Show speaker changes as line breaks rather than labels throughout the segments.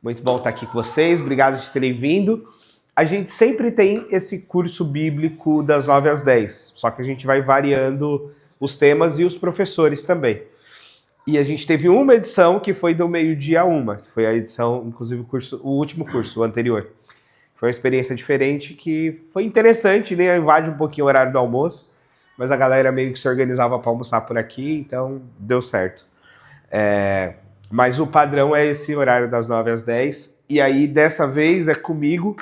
Muito bom estar aqui com vocês, obrigado por terem vindo. A gente sempre tem esse curso bíblico das 9 às 10, só que a gente vai variando os temas e os professores também. E a gente teve uma edição que foi do meio-dia a 1, que foi a edição, inclusive o último curso, o anterior. Foi uma experiência diferente que foi interessante, né? Invade um pouquinho o horário do almoço, mas a galera meio que se organizava para almoçar por aqui, então deu certo. Mas o padrão é esse horário das 9 às 10, e aí dessa vez é comigo,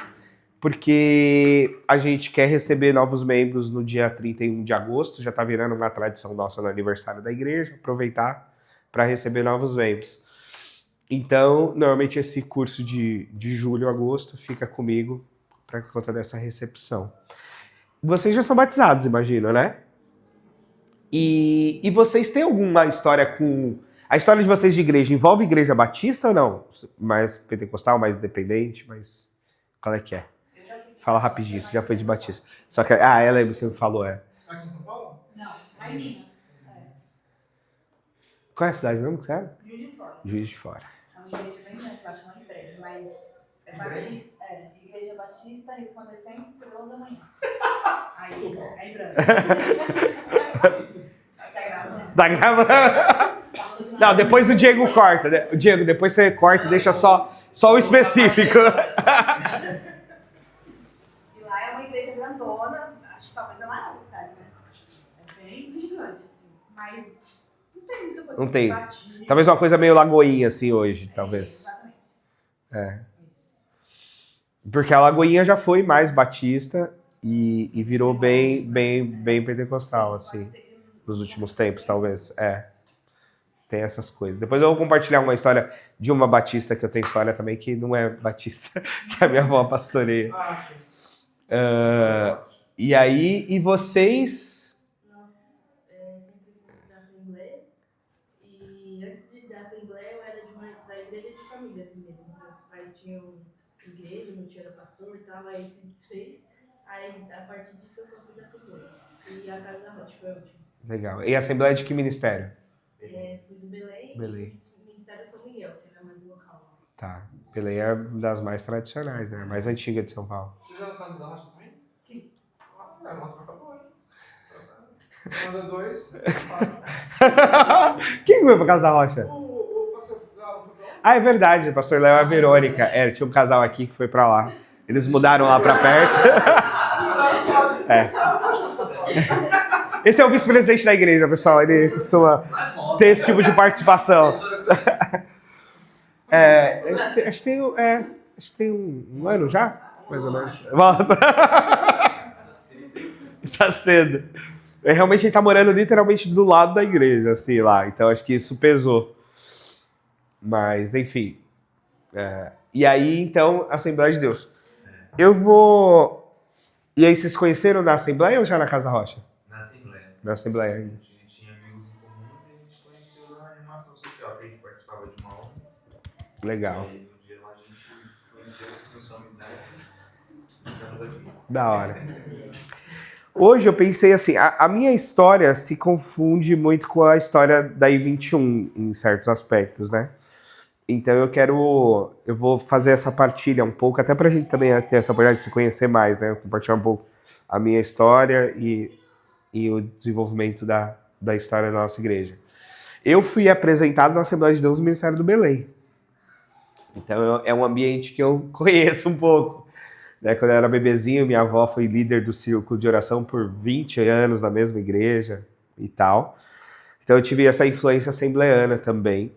porque a gente quer receber novos membros no dia 31 de agosto, já está virando uma tradição nossa no aniversário da igreja, aproveitar para receber novos membros. Então, normalmente esse curso de julho a agosto fica comigo para conta dessa recepção. Vocês já são batizados, imagino, né? E vocês têm alguma história com... A história de vocês de igreja envolve igreja batista ou não? Mais pentecostal, mais independente, mas... Qual é que é? Fala rapidinho, você já foi de batista. Só que... Ah, lembro, você falou,
Aqui em São Paulo?
Não, lá em Minas.
Qual é a cidade mesmo que você era?
Juiz de Fora.
Juiz de Fora.
É uma igreja bem grande, lá chama Império, mas é batista, igreja batista, resplandecente, estrela da manhã. Aí branco.
Tá gravando? Não, depois o Diego corta. Né? Diego, depois você corta e deixa só o específico.
E lá é uma igreja grandona, acho que talvez a maior da cidade, né? É bem gigante, assim. Mas não tem muita coisa.
Não tem.
Batista.
Talvez uma coisa meio Lagoinha, assim, hoje, talvez.
Exatamente. Isso.
Porque a Lagoinha já foi mais batista e virou bem pentecostal, assim, nos últimos tempos, talvez. Tem essas coisas. Depois eu vou compartilhar uma história de uma batista, que eu tenho história também, que não é batista, que a minha avó pastoreia. E aí, e vocês...
Nós sempre fomos da Assembleia, e antes da Assembleia eu era da igreja de família, assim mesmo. Meus pais tinham igreja, meu tio era pastor e tal, aí se desfez. Aí, a partir disso, eu só fui da Assembleia. E a Casa da Rocha foi a última.
Legal. E a Assembleia de que ministério?
Fui do Belém.
Belém.
E o Ministério São Miguel, que era mais local.
Tá. Belém é das mais tradicionais, né? A mais antiga de São Paulo.
Vocês eram da Casa da Rocha também?
Sim.
É uma troca boa, hein? Manda dois.
Quem foi pra Casa da Rocha?
O pastor Léo foi pra lá?
Ah, é verdade. O pastor Léo e a Verônica. Tinha um casal aqui que foi pra lá. Eles mudaram lá pra perto. Esse é o vice-presidente da igreja, pessoal. Ele costuma ter esse tipo de participação. Acho que tem um ano já, mais ou menos. Tá cedo. Realmente ele tá morando literalmente do lado da igreja, assim, lá. Então acho que isso pesou. Mas, enfim. E aí, então, Assembleia de Deus. Eu vou... E aí, vocês conheceram na Assembleia ou já na Casa Rocha?
Na Assembleia.
Na Assembleia
A
ainda.
gente tinha amigos em comum e a gente conheceu na animação social, que a gente participava de uma ONG.
Legal.
E aí, um dia lá a gente se conheceu, começou a amizade e estamos aqui.
Da hora. Hoje eu pensei assim, a minha história se confunde muito com a história da I21 em certos aspectos, né? Então eu vou fazer essa partilha um pouco, até pra gente também ter essa oportunidade de se conhecer mais, né? Compartilhar um pouco a minha história e o desenvolvimento da história da nossa igreja. Eu fui apresentado na Assembleia de Deus no Ministério do Belém. Então é um ambiente que eu conheço um pouco. Né? Quando eu era bebezinho, minha avó foi líder do círculo de oração por 20 anos na mesma igreja e tal. Então eu tive essa influência assembleana também.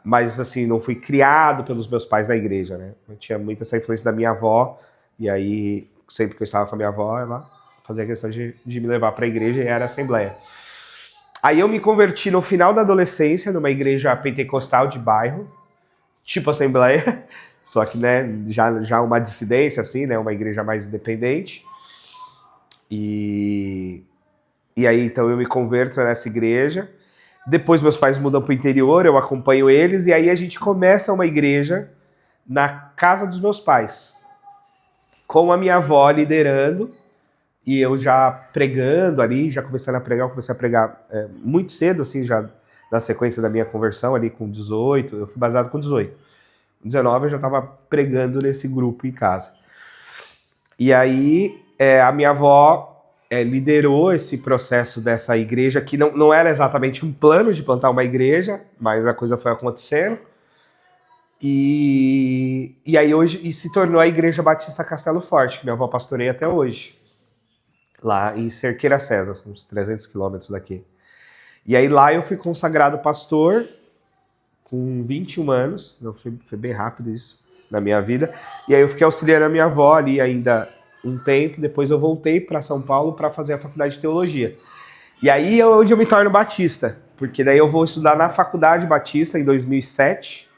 Mas assim, não fui criado pelos meus pais na igreja, né? Eu tinha muito essa influência da minha avó, e aí, sempre que eu estava com a minha avó, ela fazia questão de me levar para a igreja e era a Assembleia. Aí eu me converti no final da adolescência numa igreja pentecostal de bairro, tipo Assembleia, só que, né, já uma dissidência, assim, né, uma igreja mais independente. E aí, então, eu me converto nessa igreja. Depois meus pais mudam para o interior, eu acompanho eles, e aí a gente começa uma igreja na casa dos meus pais, com a minha avó liderando, e eu já pregando ali, já começando a pregar, eu comecei a pregar muito cedo, assim, já na sequência da minha conversão ali com 18, eu fui batizado com 18. 19 eu já estava pregando nesse grupo em casa. E aí a minha avó liderou esse processo dessa igreja, que não era exatamente um plano de plantar uma igreja, mas a coisa foi acontecendo. E aí hoje se tornou a Igreja Batista Castelo Forte, que minha avó pastoreia até hoje, lá em Cerqueira César, uns 300 quilômetros daqui. E aí lá eu fui consagrado pastor com 21 anos, foi bem rápido isso na minha vida, e aí eu fiquei auxiliando a minha avó ali ainda um tempo, depois eu voltei para São Paulo para fazer a faculdade de teologia. E aí é onde eu me torno batista, porque daí eu vou estudar na Faculdade Batista em 2007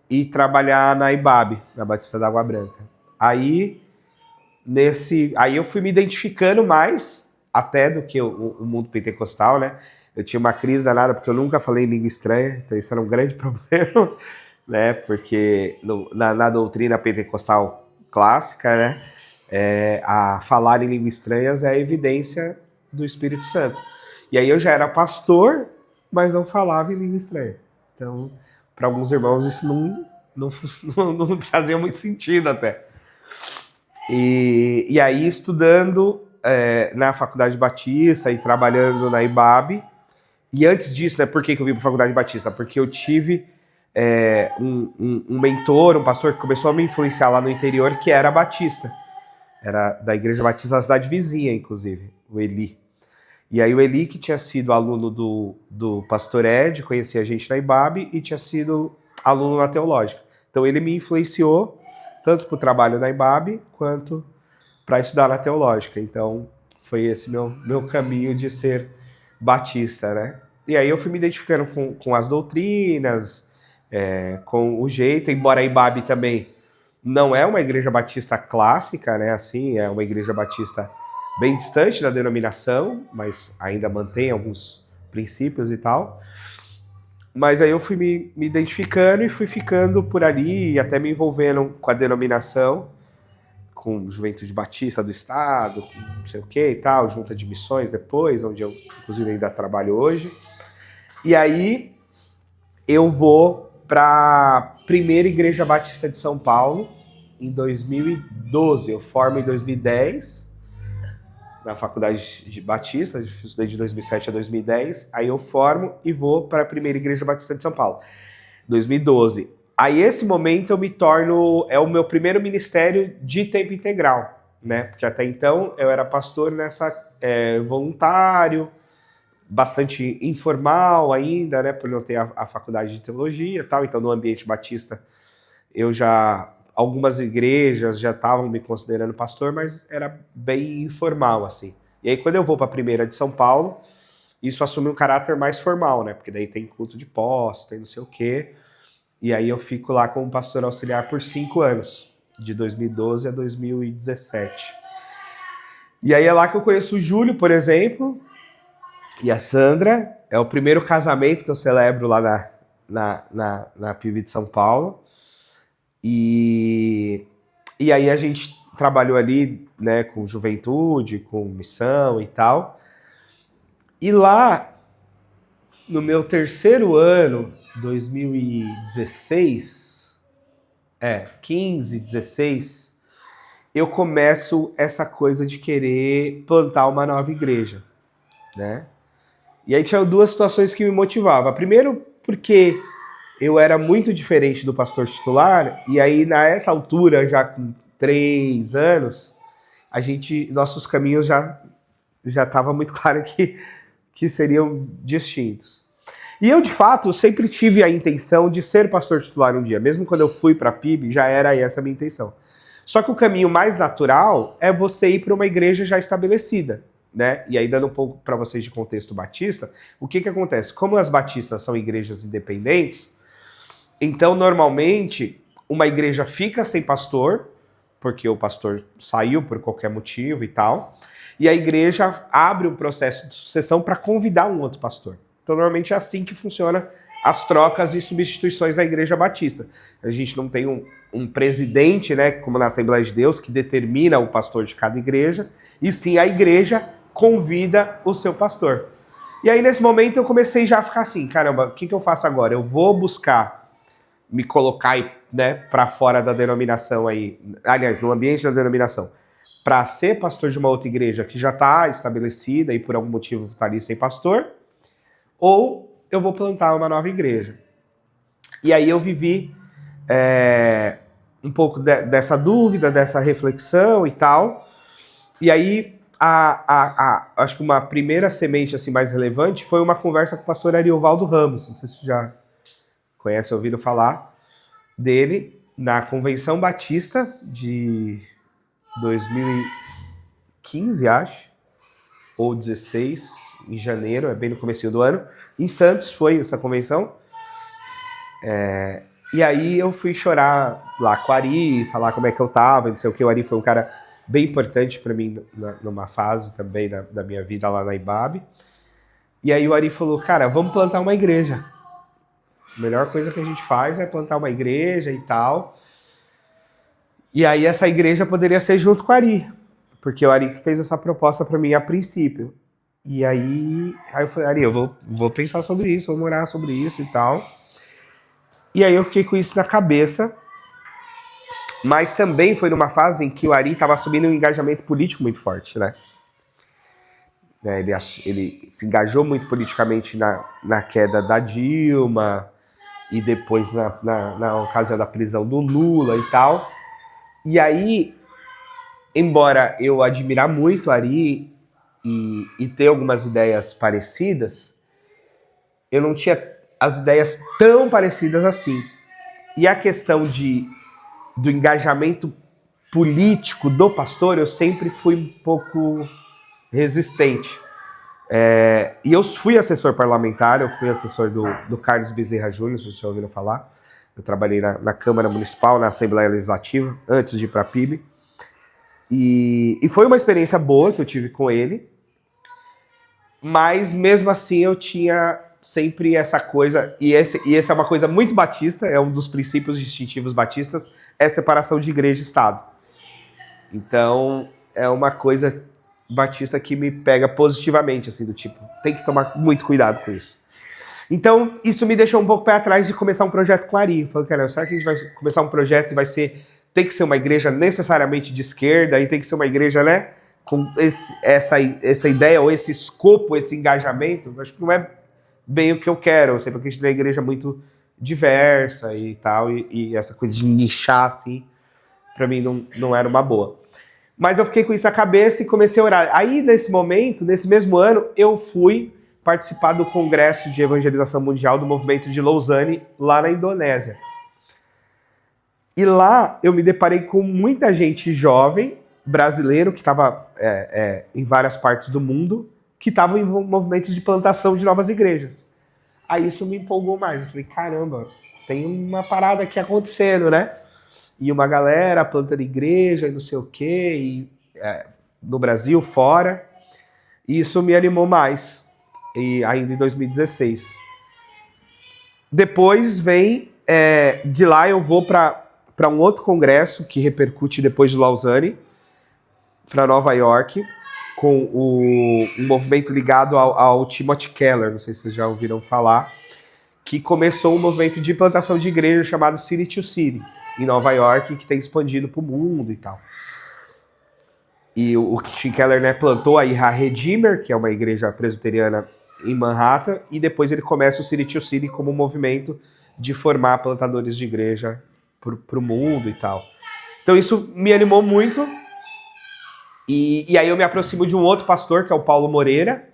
e trabalhar na IBAB, na Batista da Água Branca. Aí eu fui me identificando mais até do que o mundo pentecostal, né? Eu tinha uma crise danada porque eu nunca falei língua estranha, então isso era um grande problema, né? Porque na doutrina pentecostal clássica, né? A falar em línguas estranhas é a evidência do Espírito Santo. E aí eu já era pastor, mas não falava em língua estranha. Então, para alguns irmãos isso não fazia muito sentido até. E aí estudando na Faculdade Batista e trabalhando na IBAB. E antes disso, né, por que eu vim para a Faculdade Batista? Porque eu tive um mentor, um pastor que começou a me influenciar lá no interior, que era batista. Era da Igreja Batista da cidade vizinha, inclusive, o Eli. E aí o Eli, que tinha sido aluno do pastor Ed, conhecia a gente na IBAB e tinha sido aluno na teológica. Então ele me influenciou tanto para o trabalho na IBAB quanto para estudar na teológica. Então foi esse meu caminho de ser batista, né? E aí eu fui me identificando com as doutrinas, com o jeito, embora a IBAB também não é uma igreja batista clássica, né? Assim, é uma igreja batista bem distante da denominação, mas ainda mantém alguns princípios e tal. Mas aí eu fui me identificando e fui ficando por ali e até me envolvendo com a denominação, com Juventude Batista do Estado, com não sei o que e tal, Junta de Missões depois, onde eu inclusive ainda trabalho hoje. E aí eu vou para a primeira Igreja Batista de São Paulo em 2012. Eu formo em 2010 na Faculdade de Batista, estudei de 2007 a 2010, aí eu formo e vou para a primeira Igreja Batista de São Paulo, 2012. Aí esse momento eu me torno, o meu primeiro ministério de tempo integral, né? Porque até então eu era pastor voluntário, bastante informal ainda, né? Por não ter a faculdade de teologia e tal, então no ambiente batista algumas igrejas já estavam me considerando pastor, mas era bem informal, assim. E aí, quando eu vou para a primeira de São Paulo, isso assume um caráter mais formal, né? Porque daí tem culto de posse, tem não sei o quê. E aí eu fico lá como pastor auxiliar por 5 anos, de 2012 a 2017. E aí é lá que eu conheço o Júlio, por exemplo, e a Sandra. É o primeiro casamento que eu celebro lá na PIB de São Paulo. E aí a gente trabalhou ali, né, com juventude, com missão e tal. E lá, no meu terceiro ano, 2016, 15, 16, eu começo essa coisa de querer plantar uma nova igreja, né? E aí tinha 2 situações que me motivavam. Primeiro, porque eu era muito diferente do pastor titular, e aí nessa altura, já com 3 anos, nossos caminhos já estava muito claro que seriam distintos. E eu, de fato, sempre tive a intenção de ser pastor titular um dia. Mesmo quando eu fui para a PIB, já era essa a minha intenção. Só que o caminho mais natural é você ir para uma igreja já estabelecida, né? E aí, dando um pouco para vocês de contexto batista, o que acontece? Como as batistas são igrejas independentes, então, normalmente, uma igreja fica sem pastor, porque o pastor saiu por qualquer motivo e tal, e a igreja abre um processo de sucessão para convidar um outro pastor. Então, normalmente é assim que funciona as trocas e substituições na Igreja Batista. A gente não tem um presidente, né, como na Assembleia de Deus, que determina o pastor de cada igreja, e sim a igreja convida o seu pastor. E aí, nesse momento, eu comecei já a ficar assim, caramba, o que eu faço agora? Eu vou buscar me colocar, né, para fora da denominação aí, aliás, no ambiente da denominação, para ser pastor de uma outra igreja que já está estabelecida e por algum motivo está ali sem pastor, ou eu vou plantar uma nova igreja. E aí eu vivi um pouco dessa dúvida, dessa reflexão e tal. E aí, acho que uma primeira semente assim, mais relevante foi uma conversa com o pastor Ariovaldo Ramos. Não sei se você já conhece, ouvido falar dele, na Convenção Batista de 2015, acho, ou 16, em janeiro, é bem no comecinho do ano. Em Santos foi essa convenção. E aí eu fui chorar lá com o Ari, falar como é que eu tava, não sei o que. O Ari foi um cara bem importante para mim numa fase também da minha vida lá na IBAB. E aí o Ari falou, cara, vamos plantar uma igreja. A melhor coisa que a gente faz é plantar uma igreja e tal. E aí essa igreja poderia ser junto com o Ari, porque o Ari fez essa proposta para mim a princípio. E aí eu falei, Ari, eu vou pensar sobre isso, vou morar sobre isso e tal. E aí eu fiquei com isso na cabeça, mas também foi numa fase em que o Ari estava assumindo um engajamento político muito forte, né? Ele se engajou muito politicamente na queda da Dilma e depois na ocasião da prisão do Lula e tal. E aí, embora eu admirar muito o Ari e ter algumas ideias parecidas, eu não tinha as ideias tão parecidas assim. E a questão do engajamento político do pastor, eu sempre fui um pouco resistente. E eu fui assessor parlamentar, eu fui assessor do Carlos Bezerra Júnior, se vocês já ouviram falar. Eu trabalhei na Câmara Municipal, na Assembleia Legislativa, antes de ir para a PIB. E foi uma experiência boa que eu tive com ele, mas mesmo assim eu tinha sempre essa coisa, e essa é uma coisa muito batista, é um dos princípios distintivos batistas, é a separação de igreja e Estado. Então, é uma coisa batista que me pega positivamente, assim, do tipo, tem que tomar muito cuidado com isso. Então, isso me deixou um pouco pé atrás de começar um projeto com a Ari. Falei, cara, será que a gente vai começar um projeto e tem que ser uma igreja necessariamente de esquerda, e tem que ser uma igreja, né, com essa ideia, ou esse escopo, esse engajamento? Acho que não é bem o que eu quero. Eu sei porque a gente tem uma igreja muito diversa e tal, e essa coisa de nichar, assim, pra mim não era uma boa. Mas eu fiquei com isso na cabeça e comecei a orar. Aí, nesse momento, nesse mesmo ano, eu fui participar do Congresso de Evangelização Mundial do Movimento de Lausanne, lá na Indonésia. E lá eu me deparei com muita gente jovem, brasileiro, que estava em várias partes do mundo, que estavam em movimentos de plantação de novas igrejas. Aí isso me empolgou mais. Eu falei, caramba, tem uma parada aqui acontecendo, né? E uma galera plantando igreja e não sei o quê, no Brasil, fora. E isso me animou mais, e ainda em 2016. Depois de lá eu vou para um outro congresso que repercute depois de Lausanne, para Nova York, com um movimento ligado ao Timothy Keller, não sei se vocês já ouviram falar, que começou um movimento de implantação de igreja chamado City to City, em Nova York, que tem expandido para o mundo e tal. E o Tim Keller, né, plantou aí a Redeemer, que é uma igreja presbiteriana em Manhattan, e depois ele começa o City to City como um movimento de formar plantadores de igreja para o mundo e tal. Então isso me animou muito. E aí eu me aproximo de um outro pastor, que é o Paulo Moreira,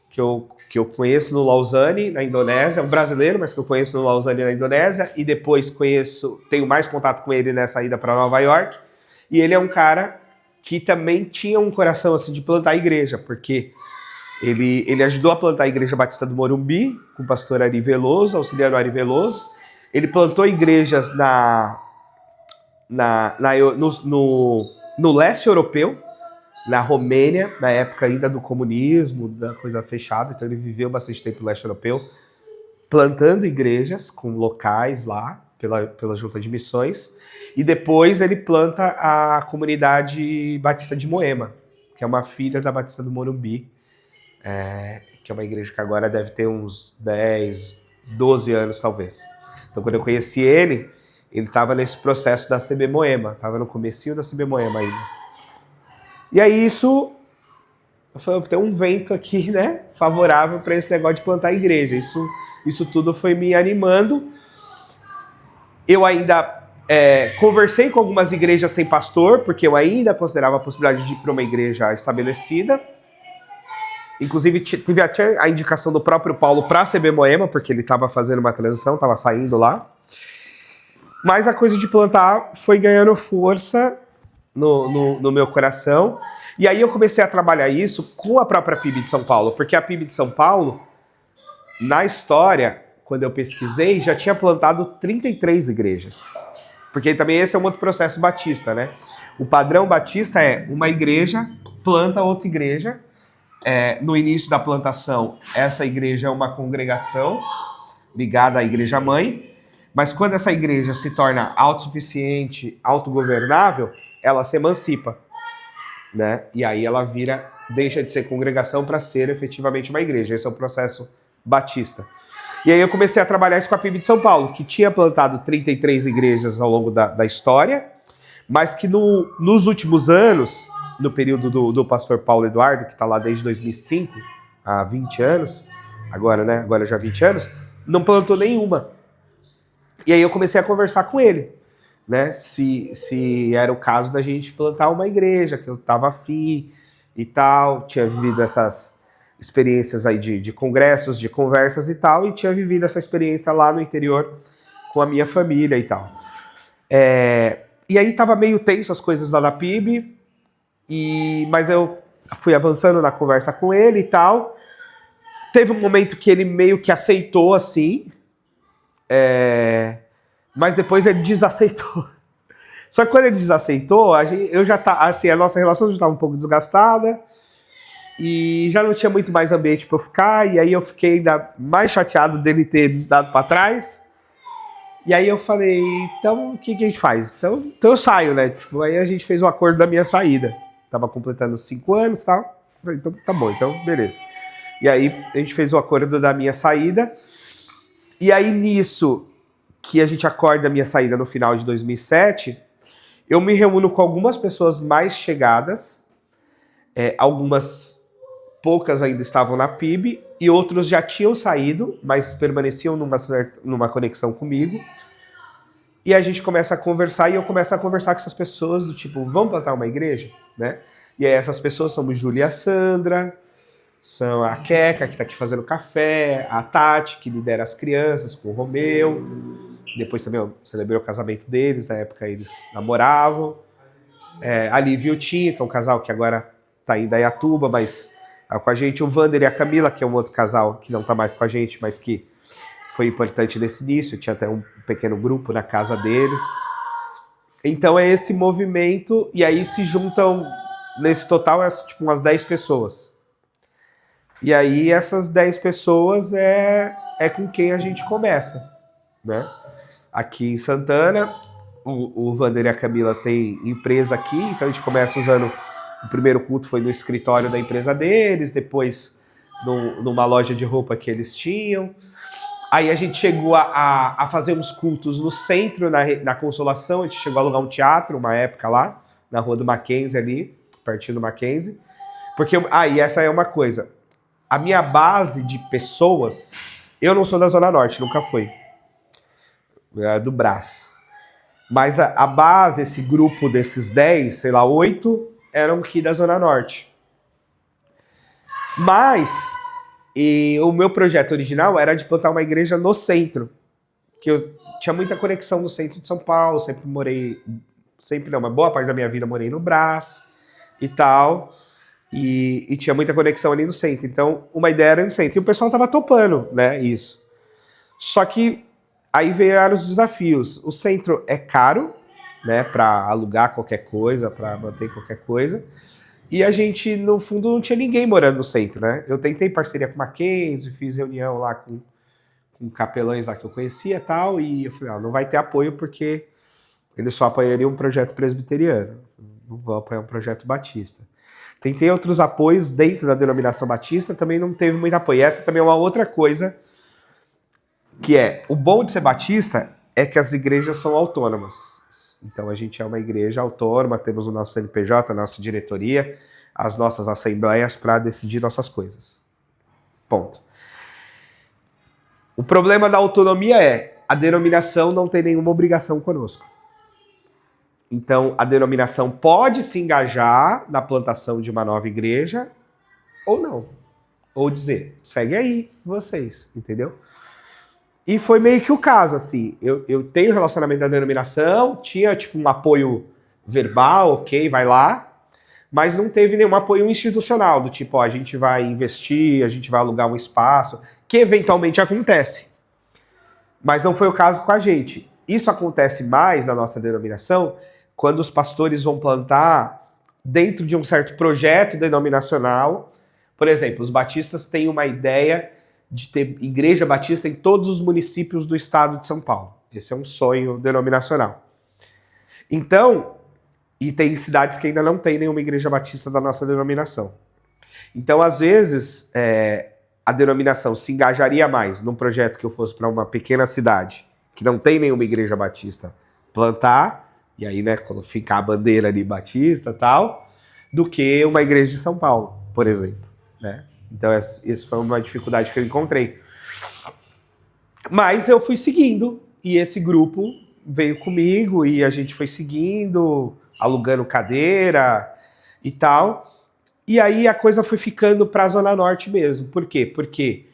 que eu conheço no Lausanne, na Indonésia, um brasileiro, mas que eu conheço no Lausanne, na Indonésia, e depois tenho mais contato com ele nessa ida para Nova York. E ele é um cara que também tinha um coração assim de plantar a igreja, porque ele ajudou a plantar a Igreja Batista do Morumbi, com o pastor Ari Veloso, auxiliando Ari Veloso. Ele plantou igrejas no leste europeu, na Romênia, na época ainda do comunismo, da coisa fechada. Então ele viveu bastante tempo no leste europeu, plantando igrejas com locais lá, pela Junta de Missões. E depois ele planta a comunidade Batista de Moema, que é uma filha da Batista do Morumbi, que é uma igreja que agora deve ter uns 10, 12 anos talvez. Então, quando eu conheci ele estava nesse processo da CB Moema, estava no comecinho da CB Moema ainda. E aí isso foi ter um vento aqui, né, favorável para esse negócio de plantar igreja. Isso tudo foi me animando. Eu ainda conversei com algumas igrejas sem pastor, porque eu ainda considerava a possibilidade de ir para uma igreja estabelecida. Inclusive, tive até a indicação do próprio Paulo para a CB Moema, porque ele estava fazendo uma transição, estava saindo lá. Mas a coisa de plantar foi ganhando força no meu coração. E aí eu comecei a trabalhar isso com a própria PIB de São Paulo, porque a PIB de São Paulo, na história, quando eu pesquisei, já tinha plantado 33 igrejas. Porque também esse é um outro processo batista, né? O padrão batista é uma igreja planta outra igreja. No início da plantação, essa igreja é uma congregação ligada à igreja mãe, mas quando essa igreja se torna autossuficiente, autogovernável, ela se emancipa, né? E aí ela deixa de ser congregação para ser efetivamente uma igreja. Esse é o processo batista. E aí eu comecei a trabalhar isso com a PIB de São Paulo, que tinha plantado 33 igrejas ao longo da história, mas que nos últimos anos, no período do pastor Paulo Eduardo, que está lá desde 2005, há 20 anos, agora, né? Agora já 20 anos, não plantou nenhuma. E aí eu comecei a conversar com ele, né? Se era o caso da gente plantar uma igreja, que eu estava afim e tal, tinha vivido essas experiências aí de congressos, de conversas e tal, e tinha vivido essa experiência lá no interior com a minha família e tal. E aí estava meio tenso as coisas lá na PIB, mas eu fui avançando na conversa com ele e tal. Teve um momento que ele meio que aceitou, assim, mas depois ele desaceitou. Só que quando ele desaceitou, a nossa relação já estava um pouco desgastada e já não tinha muito mais ambiente para eu ficar, e aí eu fiquei ainda mais chateado dele ter dado para trás. E aí eu falei, então o que a gente faz? Então eu saio, né? Tipo, aí a gente fez um acordo da minha saída. Tava completando 5 anos e tal. Falei, então tá bom, então beleza. E aí a gente fez o acordo da minha saída. E aí nisso, que a gente acorda a minha saída no final de 2007, eu me reúno com algumas pessoas mais chegadas. Algumas poucas ainda estavam na PIB e outros já tinham saído, mas permaneciam numa conexão comigo. E a gente começa a conversar e eu começo a conversar com essas pessoas do tipo, vamos plantar uma igreja? Né? E aí essas pessoas são Júlia e a Sandra, são a Queca, que está aqui fazendo café, a Tati, que lidera as crianças, com o Romeu. Depois também eu celebrei o casamento deles, na época eles namoravam. A Lívia e o Tinha, que é um casal que agora está em Indaiatuba, mas tá com a gente. O Vander e a Camila, que é um outro casal que não está mais com a gente, mas que foi importante nesse início. Tinha até um pequeno grupo na casa deles. Então é esse movimento, e aí se juntam, nesse total, tipo umas 10 pessoas. E aí essas 10 pessoas é com quem a gente começa, né? Aqui em Santana, o Vander e a Camila têm empresa aqui, então a gente começa usando, o primeiro culto foi no escritório da empresa deles, depois numa loja de roupa que eles tinham. Aí a gente chegou a fazer uns cultos no centro, na Consolação. A gente chegou a alugar um teatro, uma época lá, na rua do Mackenzie ali, pertinho do Mackenzie. Porque, e essa é uma coisa, a minha base de pessoas, eu não sou da Zona Norte, nunca fui, do Brás. Mas a base, esse grupo desses 10, sei lá, 8, eram aqui da Zona Norte. Mas o meu projeto original era de plantar uma igreja no centro, que eu tinha muita conexão no centro de São Paulo, mas boa parte da minha vida morei no Brás e tal, e tinha muita conexão ali no centro. Então, uma ideia era no centro, e o pessoal tava topando, né, isso. Só que aí vieram os desafios. O centro é caro, né, para alugar qualquer coisa, para manter qualquer coisa. E a gente, no fundo, não tinha ninguém morando no centro, né? Eu tentei parceria com o Mackenzie, fiz reunião lá com capelães lá que eu conhecia e tal, e eu falei, não vai ter apoio porque eles só apoiariam um projeto presbiteriano, não vão apoiar um projeto batista. Tentei outros apoios dentro da denominação batista, também não teve muito apoio. Essa também é uma outra coisa Que é, o bom de ser batista é que as igrejas são autônomas. Então a gente é uma igreja autônoma, temos o nosso CNPJ, a nossa diretoria, as nossas assembleias para decidir nossas coisas. Ponto. O problema da autonomia é a denominação não tem nenhuma obrigação conosco. Então a denominação pode se engajar na plantação de uma nova igreja ou não. Ou dizer, segue aí vocês, entendeu? E foi meio que o caso, assim. Eu tenho relacionamento da denominação, tinha tipo um apoio verbal, ok, vai lá, mas não teve nenhum apoio institucional, do tipo, ó, a gente vai investir, a gente vai alugar um espaço, que eventualmente acontece. Mas não foi o caso com a gente. Isso acontece mais na nossa denominação quando os pastores vão plantar dentro de um certo projeto denominacional. Por exemplo, os batistas têm uma ideia de ter igreja batista em todos os municípios do estado de São Paulo. Esse é um sonho denominacional. Então, e tem cidades que ainda não tem nenhuma igreja batista da nossa denominação. Então, às vezes, a denominação se engajaria mais num projeto que eu fosse para uma pequena cidade, que não tem nenhuma igreja batista, plantar, e aí, né, quando ficar a bandeira ali batista e tal, do que uma igreja de São Paulo, por exemplo, né? Então, essa foi uma dificuldade que eu encontrei. Mas eu fui seguindo, e esse grupo veio comigo, e a gente foi seguindo, alugando cadeira e tal. E aí a coisa foi ficando para a Zona Norte mesmo. Por quê? Porque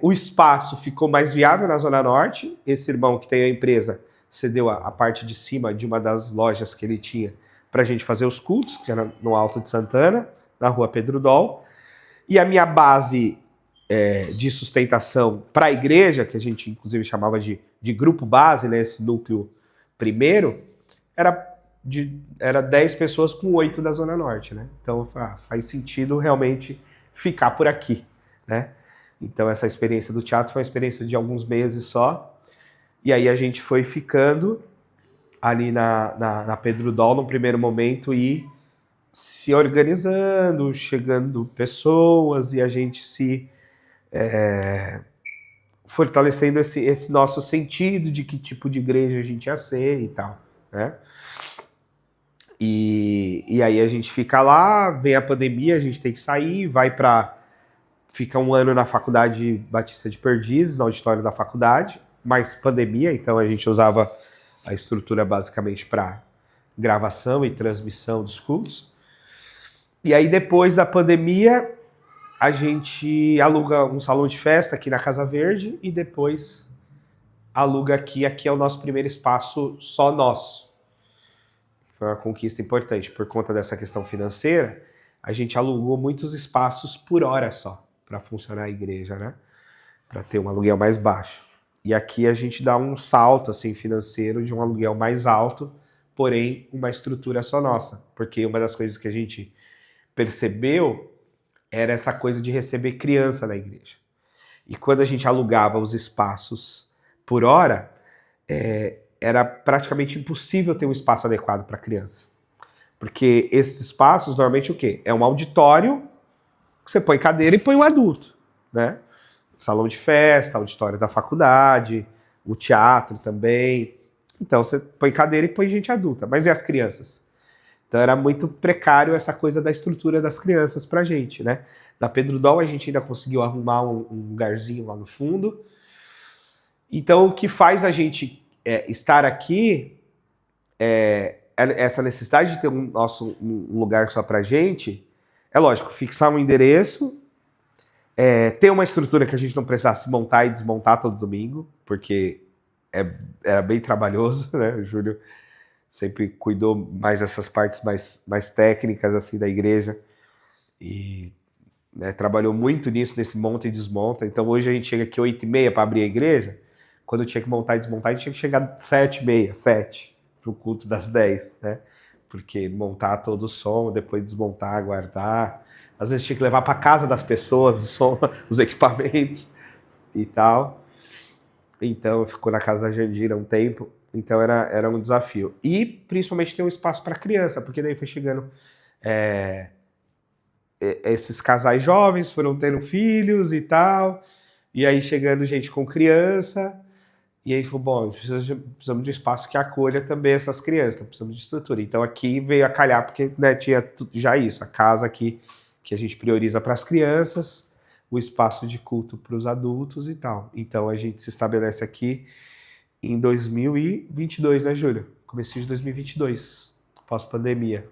o espaço ficou mais viável na Zona Norte. Esse irmão que tem a empresa cedeu a parte de cima de uma das lojas que ele tinha para a gente fazer os cultos, que era no Alto de Santana, na rua Pedro Doll. E a minha base de sustentação para a igreja, que a gente inclusive chamava de grupo base, né, esse núcleo primeiro, era 10 pessoas com 8 da Zona Norte, né? Então faz sentido realmente ficar por aqui, né? Então essa experiência do teatro foi uma experiência de alguns meses só, e aí a gente foi ficando ali na Pedro Doll no primeiro momento e se organizando, chegando pessoas e a gente se fortalecendo esse nosso sentido de que tipo de igreja a gente ia ser e tal, né? E aí a gente fica lá, vem a pandemia, a gente tem que sair, fica um ano na Faculdade Batista de Perdizes, no auditório da faculdade, mais pandemia, então a gente usava a estrutura basicamente para gravação e transmissão dos cultos. E aí depois da pandemia, a gente aluga um salão de festa aqui na Casa Verde e depois aluga aqui é o nosso primeiro espaço só nosso. Foi uma conquista importante por conta dessa questão financeira. A gente alugou muitos espaços por hora só para funcionar a igreja, né? Para ter um aluguel mais baixo. E aqui a gente dá um salto assim financeiro de um aluguel mais alto, porém uma estrutura só nossa, porque uma das coisas que a gente percebeu era essa coisa de receber criança na igreja. E quando a gente alugava os espaços por hora, era praticamente impossível ter um espaço adequado para criança. Porque esses espaços, normalmente o quê? É um auditório, que você põe cadeira e põe um adulto, né? Salão de festa, auditório da faculdade, o teatro também. Então você põe cadeira e põe gente adulta. Mas e as crianças? Então era muito precário essa coisa da estrutura das crianças pra gente, né? Na Pedro Doll a gente ainda conseguiu arrumar um lugarzinho lá no fundo. Então o que faz a gente estar aqui, essa necessidade de ter um lugar só pra gente, é lógico, fixar um endereço, ter uma estrutura que a gente não precisasse montar e desmontar todo domingo, porque era bem trabalhoso, né? O Júlio sempre cuidou mais dessas partes mais técnicas assim da igreja e trabalhou muito nisso, nesse monta e desmonta. Então hoje a gente chega aqui 8h30 para abrir a igreja. Quando eu tinha que montar e desmontar, a gente tinha que chegar 7h30, 7 para o culto das 10, né? Porque montar todo o som, depois desmontar, guardar. Às vezes tinha que levar para casa das pessoas o som, os equipamentos e tal. Então ficou na casa da Jandira um tempo. Então era um desafio. E principalmente ter um espaço para criança, porque daí foi chegando esses casais jovens, foram tendo filhos e tal. E aí chegando gente com criança, e aí falou, bom, precisamos de um espaço que acolha também essas crianças, então precisamos de estrutura. Então aqui veio a calhar, porque né, tinha já isso, a casa aqui que a gente prioriza para as crianças, o espaço de culto para os adultos e tal. Então a gente se estabelece aqui em 2022, né, Júlio? Comecinho de 2022, pós-pandemia.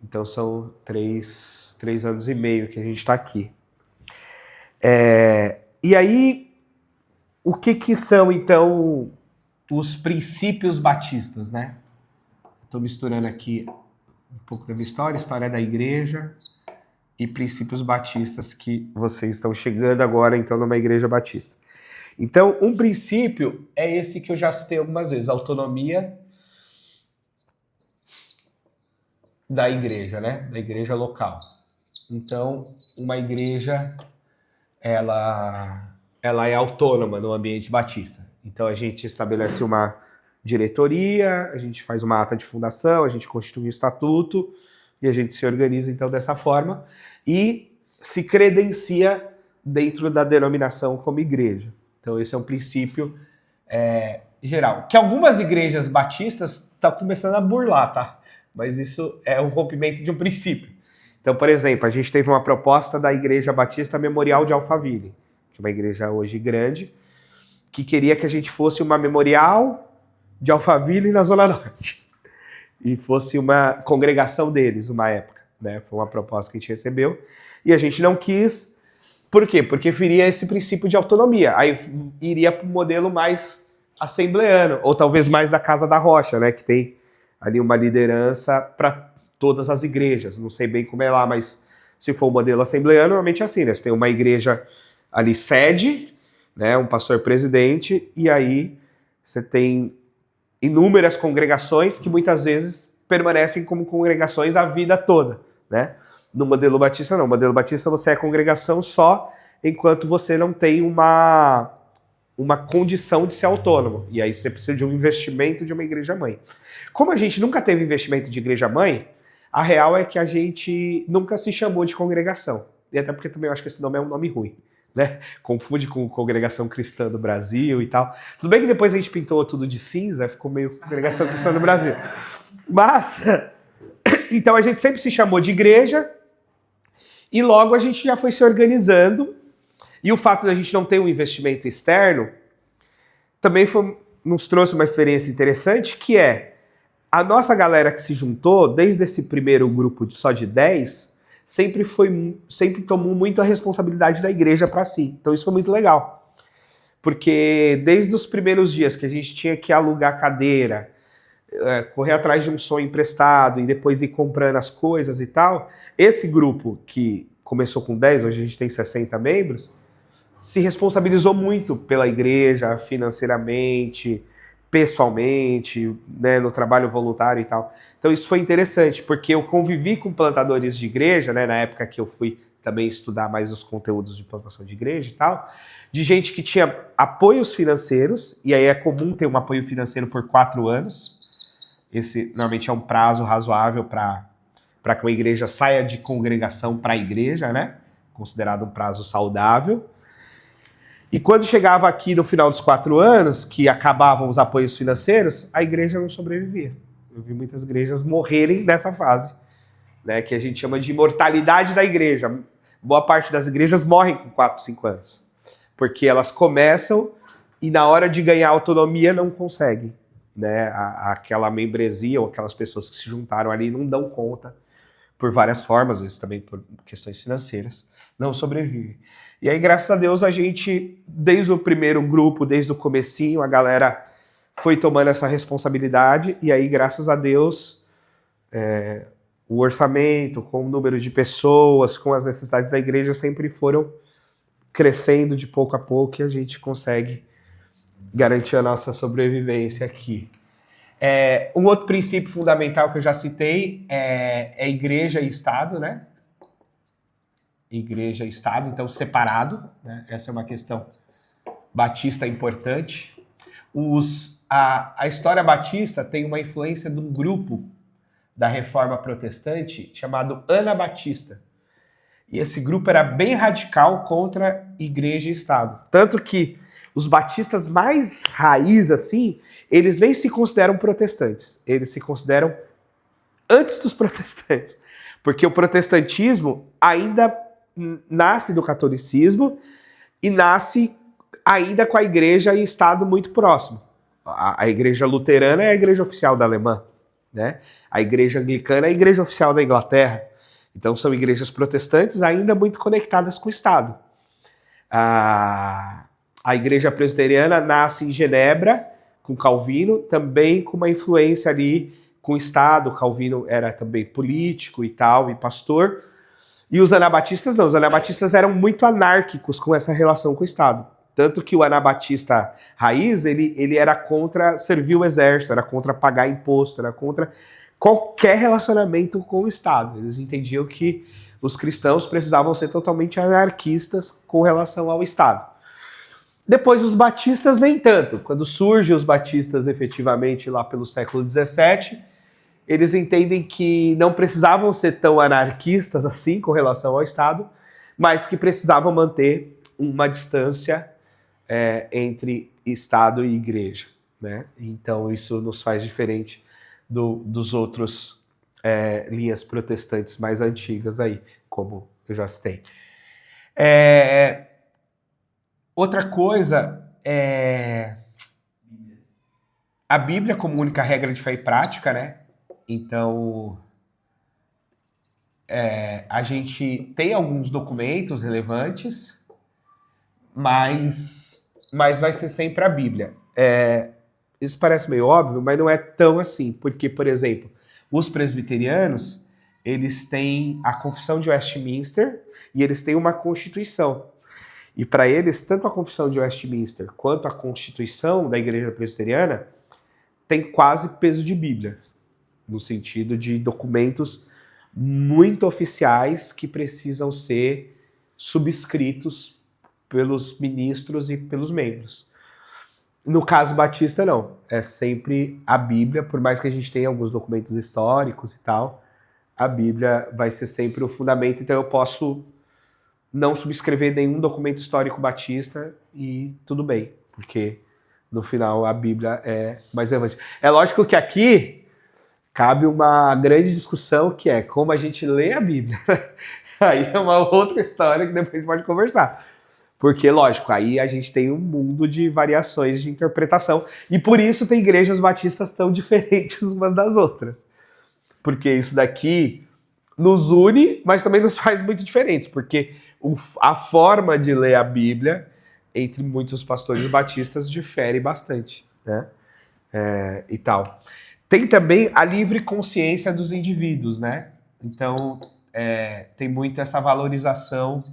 Então são 3 anos e meio que a gente está aqui. E aí, o que são, então, os princípios batistas, né? Estou misturando aqui um pouco da minha história da igreja e princípios batistas que vocês estão chegando agora, então, numa igreja batista. Então, um princípio é esse que eu já citei algumas vezes, a autonomia da igreja, né? Da igreja local. Então, uma igreja, ela é autônoma no ambiente batista. Então, a gente estabelece uma diretoria, a gente faz uma ata de fundação, a gente constitui um estatuto e a gente se organiza, então, dessa forma e se credencia dentro da denominação como igreja. Então, esse é um princípio geral. Que algumas igrejas batistas estão começando a burlar, tá? Mas isso é um rompimento de um princípio. Então, por exemplo, a gente teve uma proposta da Igreja Batista Memorial de Alphaville, que é uma igreja hoje grande, que queria que a gente fosse uma memorial de Alphaville na Zona Norte. E fosse uma congregação deles, uma época. Né? Foi uma proposta que a gente recebeu. E a gente não quis. Por quê? Porque feria esse princípio de autonomia. Aí iria para um modelo mais assembleano, ou talvez mais da Casa da Rocha, né? Que tem ali uma liderança para todas as igrejas. Não sei bem como é lá, mas se for o modelo assembleano, normalmente é assim, né? Você tem uma igreja ali sede, né? Um pastor presidente, e aí você tem inúmeras congregações que muitas vezes permanecem como congregações a vida toda, né? No modelo batista, não. No modelo batista você é congregação só enquanto você não tem uma condição de ser autônomo. E aí você precisa de um investimento de uma igreja-mãe. Como a gente nunca teve investimento de igreja-mãe, a real é que a gente nunca se chamou de congregação. E até porque também eu acho que esse nome é um nome ruim, né? Confunde com Congregação Cristã do Brasil e tal. Tudo bem que depois a gente pintou tudo de cinza, ficou meio Congregação Cristã do Brasil. Mas, então a gente sempre se chamou de igreja e logo a gente já foi se organizando. E o fato de a gente não ter um investimento externo também nos trouxe uma experiência interessante, que é a nossa galera que se juntou, desde esse primeiro grupo só de 10, sempre tomou muito a responsabilidade da igreja para si. Então isso foi muito legal. Porque desde os primeiros dias que a gente tinha que alugar cadeira, correr atrás de um som emprestado e depois ir comprando as coisas e tal, esse grupo que começou com 10, hoje a gente tem 60 membros, se responsabilizou muito pela igreja, financeiramente, pessoalmente, né, no trabalho voluntário e tal. Então isso foi interessante, porque eu convivi com plantadores de igreja, né, na época que eu fui também estudar mais os conteúdos de plantação de igreja e tal, de gente que tinha apoios financeiros, e aí é comum ter um apoio financeiro por 4 anos. Esse normalmente é um prazo razoável para que uma igreja saia de congregação para a igreja, né? Considerado um prazo saudável. E quando chegava aqui no final dos 4 anos, que acabavam os apoios financeiros, a igreja não sobrevivia. Eu vi muitas igrejas morrerem nessa fase, né? Que a gente chama de imortalidade da igreja. Boa parte das igrejas morrem com 4, 5 anos. Porque elas começam e na hora de ganhar autonomia não conseguem. Né? Aquela membresia ou aquelas pessoas que se juntaram ali não dão conta por várias formas, às vezes também por questões financeiras, não sobrevivem. E aí, graças a Deus, a gente, desde o primeiro grupo, desde o comecinho, a galera foi tomando essa responsabilidade, e aí, graças a Deus, o orçamento, com o número de pessoas, com as necessidades da igreja, sempre foram crescendo de pouco a pouco, e a gente consegue garantir a nossa sobrevivência aqui. Um outro princípio fundamental que eu já citei é igreja e Estado, né? Igreja e Estado, então separado, né? Essa é uma questão batista importante. A história batista tem uma influência de um grupo da Reforma Protestante chamado Anabatista. E esse grupo era bem radical contra igreja e Estado. Tanto que os batistas mais raiz, assim, eles nem se consideram protestantes. Eles se consideram antes dos protestantes. Porque o protestantismo ainda nasce do catolicismo e nasce ainda com a igreja e Estado muito próximo. A igreja luterana é a igreja oficial da Alemanha, né? A igreja anglicana é a igreja oficial da Inglaterra. Então são igrejas protestantes ainda muito conectadas com o Estado. A igreja presbiteriana nasce em Genebra, com Calvino, também com uma influência ali com o Estado. Calvino era também político e tal, e pastor. E os anabatistas não, os anabatistas eram muito anárquicos com essa relação com o Estado. Tanto que o anabatista raiz, ele era contra servir o exército, era contra pagar imposto, era contra qualquer relacionamento com o Estado. Eles entendiam que os cristãos precisavam ser totalmente anarquistas com relação ao Estado. Depois os batistas nem tanto. Quando surgem os batistas efetivamente lá pelo século XVII, eles entendem que não precisavam ser tão anarquistas assim com relação ao Estado, mas que precisavam manter uma distância entre Estado e igreja, né? Então isso nos faz diferente dos outros linhas protestantes mais antigas aí, como eu já citei. Outra coisa é a Bíblia como única regra de fé e prática, né? Então, a gente tem alguns documentos relevantes, mas vai ser sempre a Bíblia. Isso parece meio óbvio, mas não é tão assim, porque, por exemplo, os presbiterianos, eles têm a Confissão de Westminster e eles têm uma Constituição. E para eles, tanto a Confissão de Westminster quanto a Constituição da Igreja Presbiteriana tem quase peso de Bíblia, no sentido de documentos muito oficiais que precisam ser subscritos pelos ministros e pelos membros. No caso batista, não. É sempre a Bíblia, por mais que a gente tenha alguns documentos históricos e tal, a Bíblia vai ser sempre o fundamento, então eu posso não subscrever nenhum documento histórico batista e tudo bem, porque no final a Bíblia é mais relevante. É lógico que aqui cabe uma grande discussão que é como a gente lê a Bíblia. Aí é uma outra história que depois a gente pode conversar. Porque, lógico, aí a gente tem um mundo de variações de interpretação. E por isso tem igrejas batistas tão diferentes umas das outras. Porque isso daqui nos une, mas também nos faz muito diferentes. Porque a forma de ler a Bíblia entre muitos pastores batistas difere bastante, né? E tal. Tem também a livre consciência dos indivíduos, né? Então, tem muito essa valorização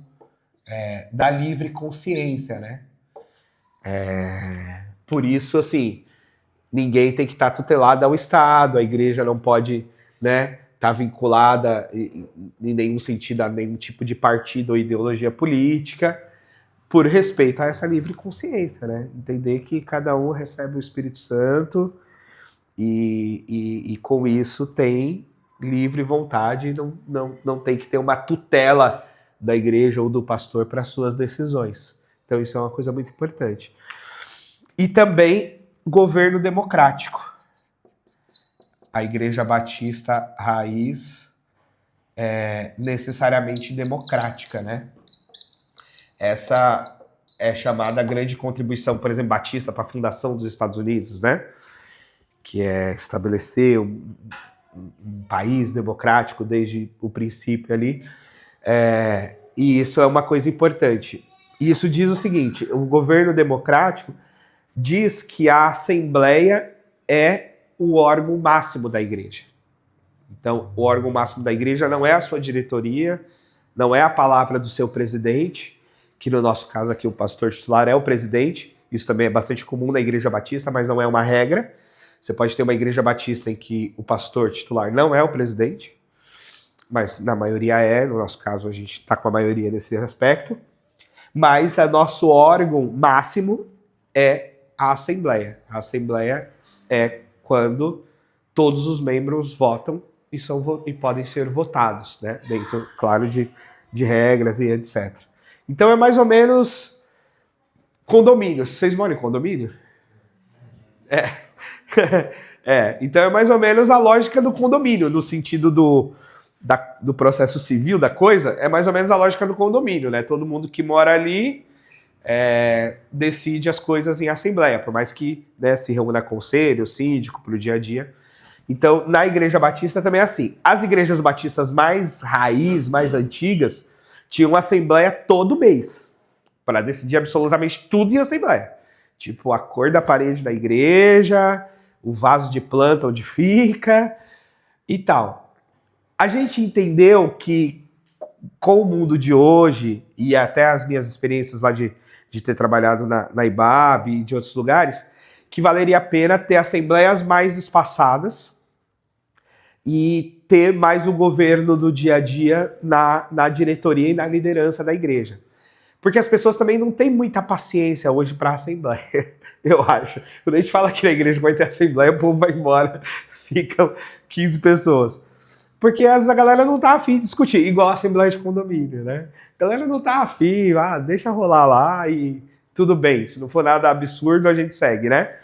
da livre consciência, né? Por isso, assim, ninguém tem que estar tutelado ao Estado, a igreja não pode, né, estar vinculada em nenhum sentido a nenhum tipo de partido ou ideologia política, por respeito a essa livre consciência, né? Entender que cada um recebe o Espírito Santo e com isso tem livre vontade, não tem que ter uma tutela da igreja ou do pastor para suas decisões. Então isso é uma coisa muito importante. E também governo democrático. A Igreja Batista raiz é necessariamente democrática, né? Essa é chamada grande contribuição, por exemplo, batista para a fundação dos Estados Unidos, né? Que é estabelecer um país democrático desde o princípio ali. E isso é uma coisa importante. E isso diz o seguinte: o governo democrático diz que a Assembleia é o órgão máximo da igreja. Então, o órgão máximo da igreja não é a sua diretoria, não é a palavra do seu presidente, que no nosso caso aqui o pastor titular é o presidente. Isso também é bastante comum na igreja batista, mas não é uma regra. Você pode ter uma igreja batista em que o pastor titular não é o presidente, mas na maioria no nosso caso a gente está com a maioria nesse aspecto, mas o nosso órgão máximo é a Assembleia. A Assembleia é quando todos os membros votam e podem ser votados, né? Dentro, claro, de regras e etc. Então é mais ou menos condomínio. Vocês moram em condomínio? É. Então é mais ou menos a lógica do condomínio, no sentido do processo civil da coisa, é mais ou menos a lógica do condomínio, né? Todo mundo que mora ali decide as coisas em assembleia, por mais que, né, se reúna conselho, síndico, para o dia a dia. Então, na Igreja Batista também é assim. As igrejas batistas mais raiz, mais antigas, tinham assembleia todo mês, para decidir absolutamente tudo em assembleia. Tipo, a cor da parede da igreja, o vaso de planta onde fica e tal. A gente entendeu que com o mundo de hoje, e até as minhas experiências lá de ter trabalhado na IBAB e de outros lugares, que valeria a pena ter assembleias mais espaçadas e ter mais o governo do dia a dia na diretoria e na liderança da igreja. Porque as pessoas também não têm muita paciência hoje para a assembleia, eu acho. Quando a gente fala que na igreja vai ter assembleia, o povo vai embora, ficam 15 pessoas. Porque a galera não tá afim de discutir, igual a assembleia de condomínio, né? A galera não tá afim, deixa rolar lá e tudo bem. Se não for nada absurdo, a gente segue, né?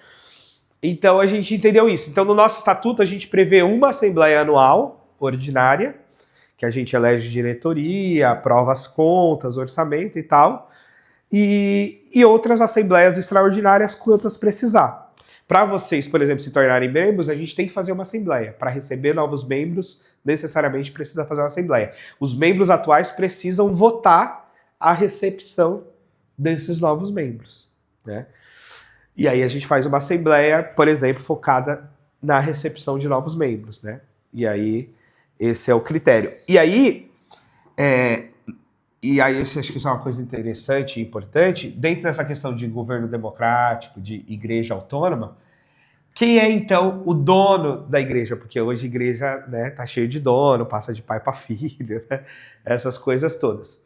Então a gente entendeu isso. Então no nosso estatuto a gente prevê uma assembleia anual, ordinária, que a gente elege diretoria, aprova as contas, orçamento e tal, e outras assembleias extraordinárias quantas precisar. Para vocês, por exemplo, se tornarem membros, a gente tem que fazer uma assembleia. Para receber novos membros, necessariamente precisa fazer uma assembleia. Os membros atuais precisam votar a recepção desses novos membros, né? E aí a gente faz uma assembleia, por exemplo, focada na recepção de novos membros, né? E aí esse é o critério. E aí acho que isso é uma coisa interessante e importante, dentro dessa questão de governo democrático, de igreja autônoma, quem é então o dono da igreja? Porque hoje a igreja, né, tá cheio de dono, passa de pai para filho, né? Essas coisas todas.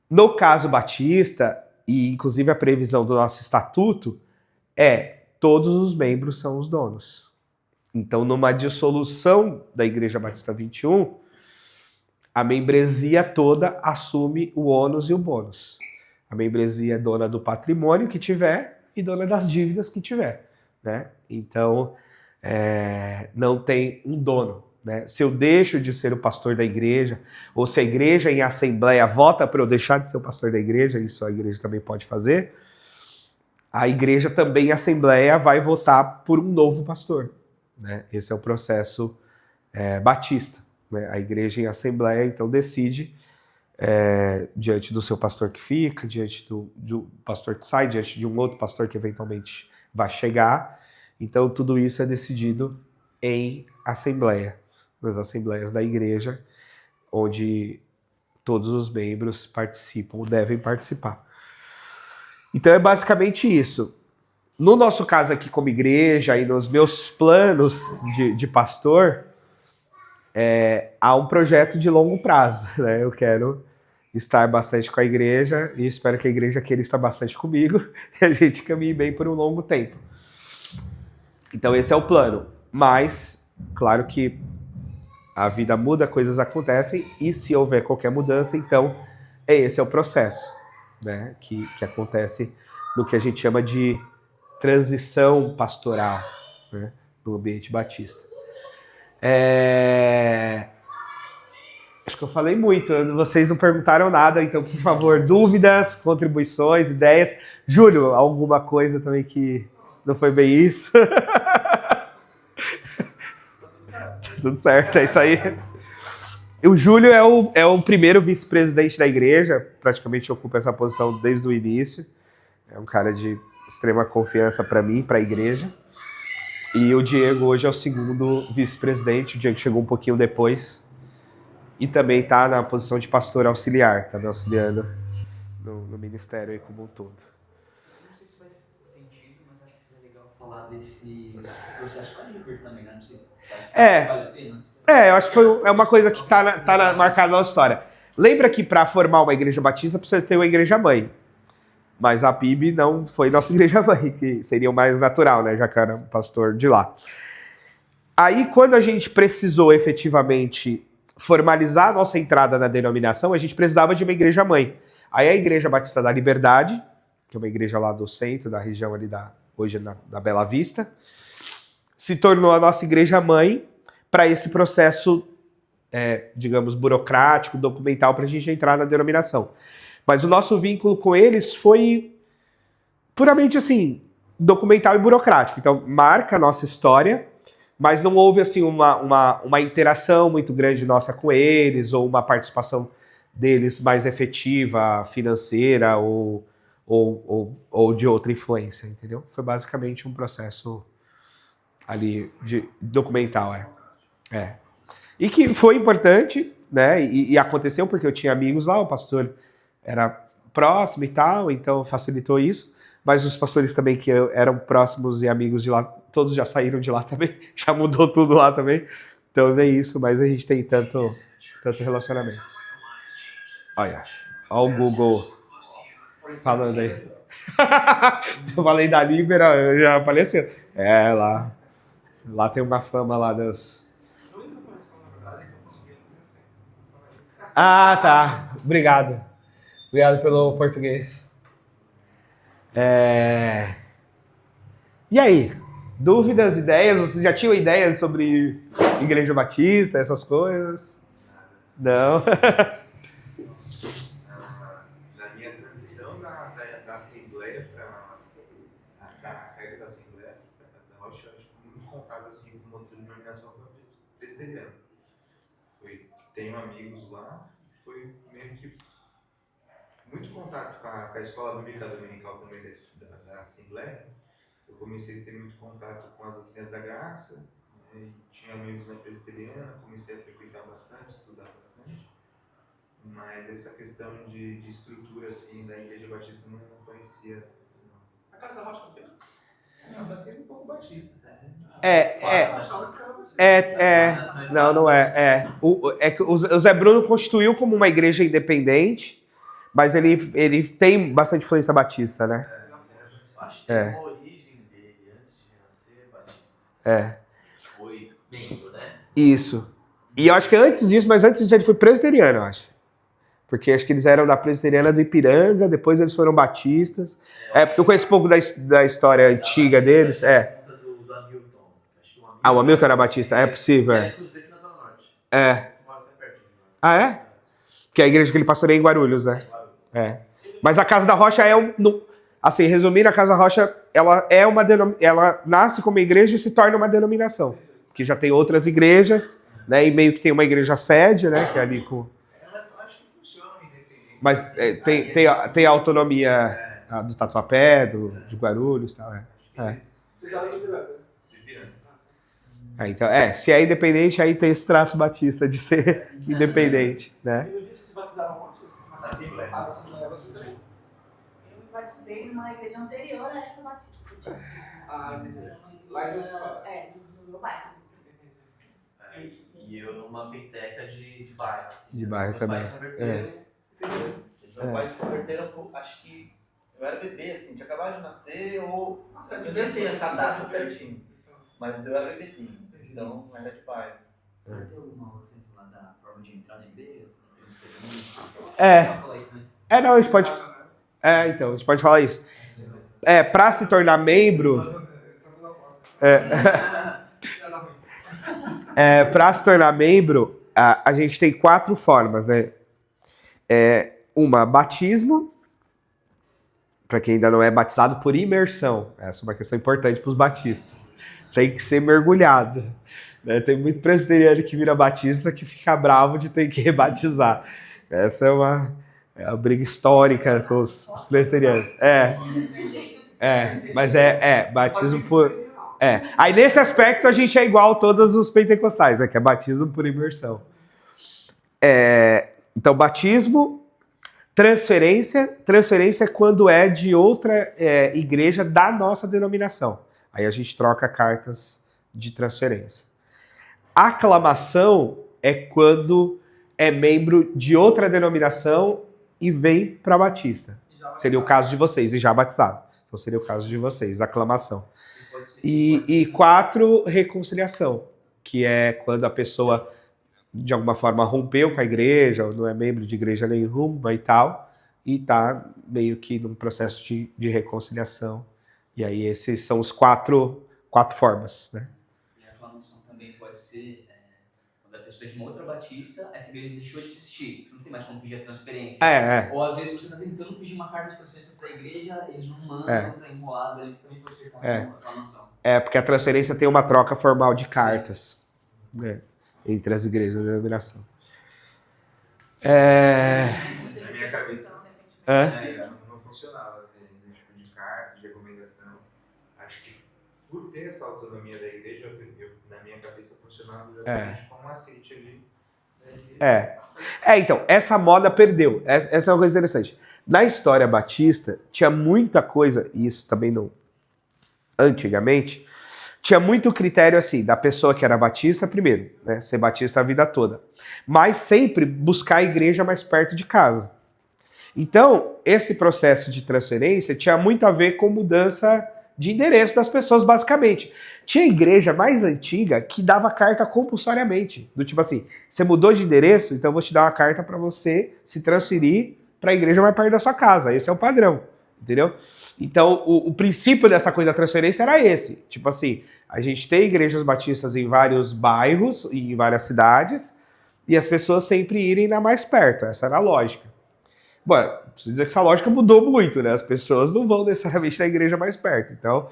No caso batista, e inclusive a previsão do nosso estatuto, todos os membros são os donos. Então, numa dissolução da Igreja Batista 21, a membresia toda assume o ônus e o bônus. A membresia é dona do patrimônio que tiver e dona das dívidas que tiver, né? Então, não tem um dono, né? Se eu deixo de ser o pastor da igreja, ou se a igreja em assembleia vota para eu deixar de ser o pastor da igreja, isso a igreja também pode fazer, a igreja também em assembleia vai votar por um novo pastor, né? Esse é o processo batista, né? A igreja em assembleia, então, decide diante do seu pastor que fica, diante do pastor que sai, diante de um outro pastor que eventualmente vai chegar. Então, tudo isso é decidido em assembleia, nas assembleias da igreja, onde todos os membros participam ou devem participar. Então, é basicamente isso. No nosso caso aqui como igreja e nos meus planos de pastor, há um projeto de longo prazo, né? Eu quero estar bastante com a igreja e espero que a igreja queira estar bastante comigo e a gente caminhe bem por um longo tempo. Então esse é o plano. Mas, claro que a vida muda, coisas acontecem e se houver qualquer mudança, então esse é o processo, né? Que acontece no que a gente chama de transição pastoral, né? No ambiente batista. Acho que eu falei muito, vocês não perguntaram nada, então, por favor, dúvidas, contribuições, ideias. Júlio, alguma coisa também que não foi bem isso? Tudo certo, é isso aí. O Júlio é o primeiro vice-presidente da igreja, praticamente ocupa essa posição desde o início. É um cara de extrema confiança para mim, para a igreja. E o Diego hoje é o segundo vice-presidente, o Diego chegou um pouquinho depois. E também está na posição de pastor auxiliar, está me auxiliando no ministério aí como um todo.
Não sei se faz sentido, mas acho que seria legal falar desse processo com a Gilbert também, né? Não sei se vale a pena.
Eu acho que é uma coisa que está marcada na nossa história. Lembra que para formar uma igreja batista precisa ter uma igreja mãe. Mas a PIB não foi nossa igreja mãe, que seria o mais natural, né? Já que era pastor de lá. Aí, quando a gente precisou efetivamente formalizar a nossa entrada na denominação, a gente precisava de uma igreja mãe. Aí a Igreja Batista da Liberdade, que é uma igreja lá do centro, da região ali hoje da Bela Vista, se tornou a nossa igreja mãe para esse processo, digamos, burocrático, documental, para a gente entrar na denominação. Mas o nosso vínculo com eles foi puramente assim, documental e burocrático. Então, marca a nossa história, mas não houve assim uma interação muito grande nossa com eles, ou uma participação deles mais efetiva, financeira, ou de outra influência, entendeu? Foi basicamente um processo ali de documental, E que foi importante, né? E aconteceu porque eu tinha amigos lá, o pastor era próximo e tal, então facilitou isso. Mas os pastores também que eram próximos e amigos de lá, todos já saíram de lá também, já mudou tudo lá também. Então nem isso, mas a gente tem tanto relacionamento. Olha o Google falando aí. Eu falei da Libera, já apareceu. Lá tem uma fama lá das... Ah, tá. Obrigado. Obrigado pelo português. E aí? Dúvidas, ideias? Vocês já tinham ideias sobre Igreja Batista, essas coisas? Não?
Na minha transição da Assembleia para a saída da Assembleia, da Rocha, eu acho que muito contato assim, com uma outra denominação foi presbiteriana. Tenho amigos lá, foi meio que muito contato com a escola bíblica dominical também da Assembleia. Eu comecei a ter muito contato com as doutrinas da graça, né, e tinha amigos na presbiteriana, comecei a frequentar bastante, estudar bastante. Mas essa questão de estrutura assim, da Igreja Batista eu não conhecia.
A Casa da Rocha também?
Não, tá sendo um pouco batista.
Não é. O Zé Bruno constituiu como uma igreja independente, mas ele tem bastante influência batista, né?
Acho que tem uma origem dele antes de nascer batista. Foi membro, né?
Isso. E eu acho que antes disso ele foi presbiteriano, eu acho. Porque acho que eles eram da presbiteriana do Ipiranga, depois eles foram batistas. Porque eu conheço um pouco da história antiga deles.
Do Hamilton. Acho que
o Hamilton era batista, é possível.
Inclusive na Zona Norte.
Mora até perto. Ah, é? Que é a igreja que ele pastoreia em Guarulhos, né? Mas a Casa da Rocha assim, resumindo, a Casa da Rocha, ela nasce como igreja e se torna uma denominação. Que já tem outras igrejas, né? E meio que tem uma igreja sede, né? Que é ali com... Mas tem a autonomia do Tatuapé, de Guarulhos e tal. Então, se é independente, aí tem esse traço batista de ser independente, né?
Eu me batizei numa igreja anterior a essa batista. No meu bairro.
E eu numa peteca de bairro, assim.
De bairro também.
Meus pais se converteram, acho que eu era bebê, assim, tinha acabado de nascer, ou... Nossa, eu nem tenho essa data certinho, mas eu era bebezinho, então não era de bairro. Tem alguma outra você falar da forma de entrar na igreja?
Não, a gente pode... então, a gente pode falar isso. Pra se tornar membro... Pra se tornar membro, a gente tem 4 formas, né? Uma, batismo, para quem ainda não é batizado, por imersão. Essa é uma questão importante para os batistas. Tem que ser mergulhado. Né? Tem muito presbiteriano que vira batista que fica bravo de ter que rebatizar. Essa é uma briga histórica com os presbiterianos. Mas batismo por... Aí nesse aspecto a gente é igual a todos os pentecostais, né? Que é batismo por imersão. Então, batismo... Transferência é quando é de outra igreja da nossa denominação. Aí a gente troca cartas de transferência. Aclamação é quando é membro de outra denominação e vem para Batista. Seria o caso de vocês, e já batizado. Então seria o caso de vocês, aclamação. E 4, reconciliação, que é quando a pessoa... de alguma forma rompeu com a igreja, ou não é membro de igreja nenhuma e tal, e tá meio que num processo de reconciliação. E aí esses são os quatro formas, né?
E a aclamação também pode ser quando a pessoa é de uma outra batista, essa igreja deixou de existir. Você não tem mais como pedir a transferência. Ou às vezes você está tentando pedir uma carta de transferência para a igreja, eles não mandam, tá enrolado, eles também podem ser a aclamação.
Porque a transferência tem uma troca formal de cartas, né, entre as igrejas da denominação.
Na minha cabeça. Não funcionava assim, tipo de carta, de recomendação. Acho que por ter essa autonomia da igreja, na minha cabeça funcionava exatamente como um aceite ali.
Então, essa moda perdeu. Essa é uma coisa interessante. Na história batista, tinha muita coisa, e isso também não. Antigamente, tinha muito critério assim, da pessoa que era batista, primeiro, né? Ser batista a vida toda. Mas sempre buscar a igreja mais perto de casa. Então, esse processo de transferência tinha muito a ver com mudança de endereço das pessoas, basicamente. Tinha igreja mais antiga que dava carta compulsoriamente. Do tipo assim, você mudou de endereço, então eu vou te dar uma carta para você se transferir para a igreja mais perto da sua casa. Esse é o padrão, entendeu? Então, o princípio dessa coisa da transferência era esse. Tipo assim, a gente tem igrejas batistas em vários bairros, em várias cidades, e as pessoas sempre irem na mais perto. Essa era a lógica. Bom, preciso dizer que essa lógica mudou muito, né? As pessoas não vão necessariamente na igreja mais perto. Então,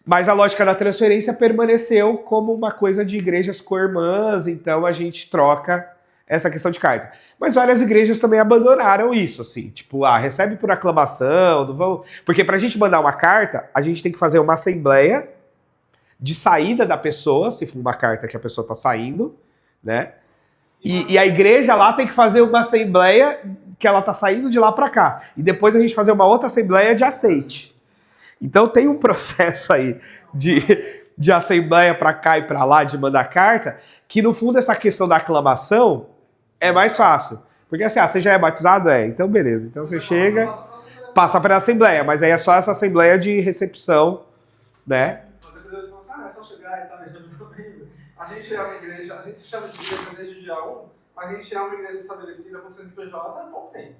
mas a lógica da transferência permaneceu como uma coisa de igrejas co-irmãs, então a gente troca essa questão de carta. Mas várias igrejas também abandonaram isso, assim, tipo, recebe por aclamação, não vão... Porque pra gente mandar uma carta, a gente tem que fazer uma assembleia de saída da pessoa, se for uma carta que a pessoa tá saindo, né? E a igreja lá tem que fazer uma assembleia que ela tá saindo de lá para cá. E depois a gente fazer uma outra assembleia de aceite. Então tem um processo aí de assembleia para cá e para lá, de mandar carta, que no fundo essa questão da aclamação é mais fácil. Porque assim, você já é batizado? Então beleza. Então você chega, passa para a assembleia, mas aí é só essa assembleia de recepção, né?
Mas a Deus fala é só chegar e tal, a gente é uma igreja, a gente se chama de igreja desde o dia 1, mas a gente é uma igreja estabelecida com CNPJ há pouco tempo.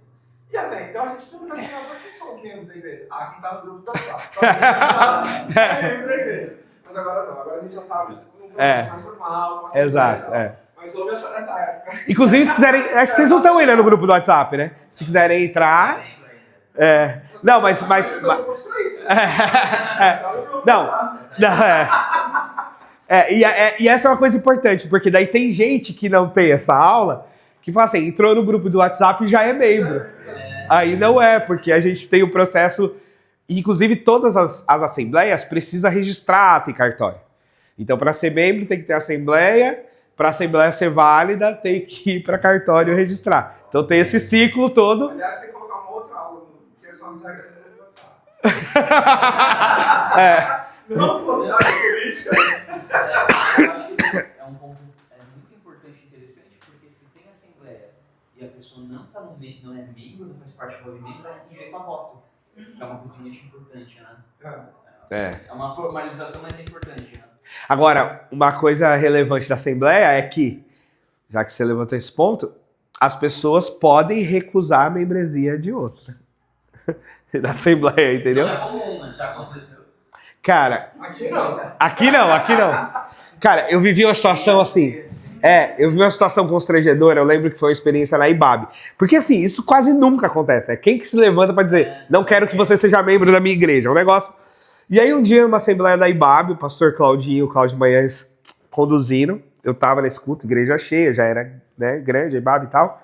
E até então a gente pergunta assim, mas quem são os membros da igreja? Quem tá no grupo do WhatsApp. É membro da igreja. Mas agora não, agora a gente já tá num processo mais formal.
Exato,
Mas houve essa época.
Inclusive, se quiserem, acho que vocês não estão ainda no grupo do WhatsApp, né? Se quiserem entrar... Não, mas... E essa é uma coisa importante, porque daí tem gente que não tem essa aula, que fala assim, entrou no grupo do WhatsApp e já é membro. Aí não porque a gente tem o processo, inclusive todas as assembleias precisam registrar ata em cartório. Então, para ser membro tem que ter assembleia, para a assembleia ser válida tem que ir para cartório registrar. Então tem esse ciclo todo.
Aliás, tem que colocar uma outra aula, que são as regras do WhatsApp. Não postar política.
Eu acho que esse é um ponto muito importante e interessante, porque se tem assembleia e a pessoa não é membro, não faz parte do movimento, ela tem direito a voto. Que é uma coisa muito importante, né? É uma formalização, mas é importante, né?
Agora, uma coisa relevante da assembleia é que, já que você levantou esse ponto, as pessoas podem recusar a membresia de outra. Da assembleia, entendeu?
Já é comum, né? Já aconteceu.
Cara,
Aqui não.
Cara, eu vivi uma situação assim. Eu vivi uma situação constrangedora. Eu lembro que foi uma experiência na IBAB. Porque assim, isso quase nunca acontece, né? Quem que se levanta pra dizer, não quero que você seja membro da minha igreja? É um negócio. E aí um dia, numa assembleia da IBAB, o pastor Claudinho, o Cláudio Manhães conduzindo. Eu tava nesse culto, igreja cheia, já era, né, grande, a IBAB e tal.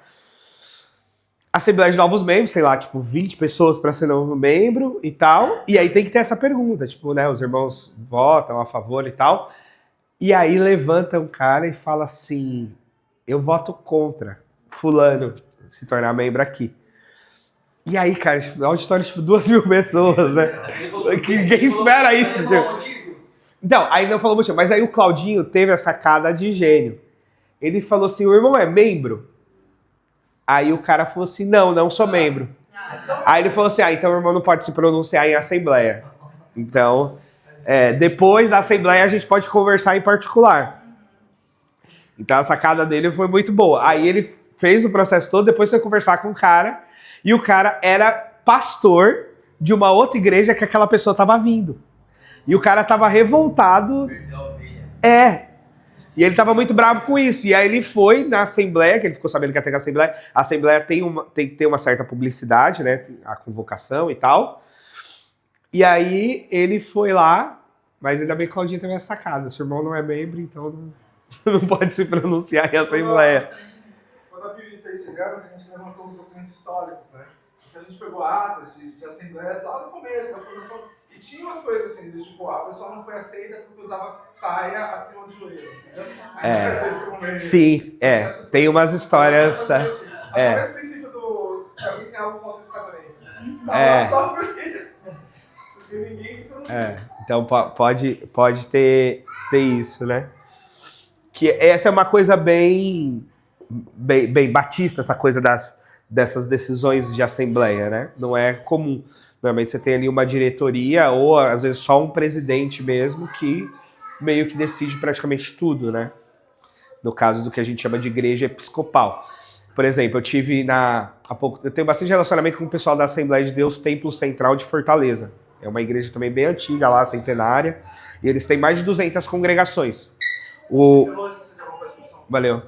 Assembleia de novos membros, sei lá, tipo, 20 pessoas para ser novo membro e tal. E aí tem que ter essa pergunta, tipo, né, os irmãos votam a favor e tal. E aí levanta um cara e fala assim, eu voto contra fulano se tornar membro aqui. E aí, cara, tipo, auditório, tipo, 2.000 pessoas, né? Ninguém espera isso, tipo. Então, aí não falou muito, mas aí o Claudinho teve a sacada de gênio. Ele falou assim, o irmão é membro? Aí o cara falou assim, não sou membro. Aí ele falou assim, então o irmão não pode se pronunciar em assembleia. Então, depois da assembleia a gente pode conversar em particular. Então a sacada dele foi muito boa. Aí ele fez o processo todo, depois foi conversar com o cara, E o cara era pastor de uma outra igreja que aquela pessoa estava vindo. E o cara estava revoltado.
Perdeu a ovelha.
E ele estava muito bravo com isso. E aí ele foi na Assembleia, que ele ficou sabendo que ia ter a Assembleia. A Assembleia tem que ter uma certa publicidade, né? A convocação e tal. E aí ele foi lá, mas ainda bem que Claudinha teve essa sacada. Seu irmão não é membro, então não pode se pronunciar em Assembleia.
Quando a Bíblia fez cigarros, a gente levantou os documentos históricos, né? Então a gente pegou atas de assembleias lá no começo da formação. E tinha umas coisas assim, do tipo, a pessoa não foi aceita porque usava saia acima do joelho.
Sim, tem umas histórias.
Acho que é o princípio do. Se alguém tem algo contra esse casamento. Tá lá só porque ninguém se pronuncia.
Então pode ter isso, né? Que essa é uma coisa bem batista, essa coisa dessas decisões de assembleia, né? Não é comum. Normalmente você tem ali uma diretoria ou às vezes só um presidente mesmo que meio que decide praticamente tudo, né? No caso do que a gente chama de igreja episcopal. Por exemplo, eu tive eu tenho bastante relacionamento com o pessoal da Assembleia de Deus Templo Central de Fortaleza. É uma igreja também bem antiga lá, centenária, e eles têm mais de 200 congregações. Valeu.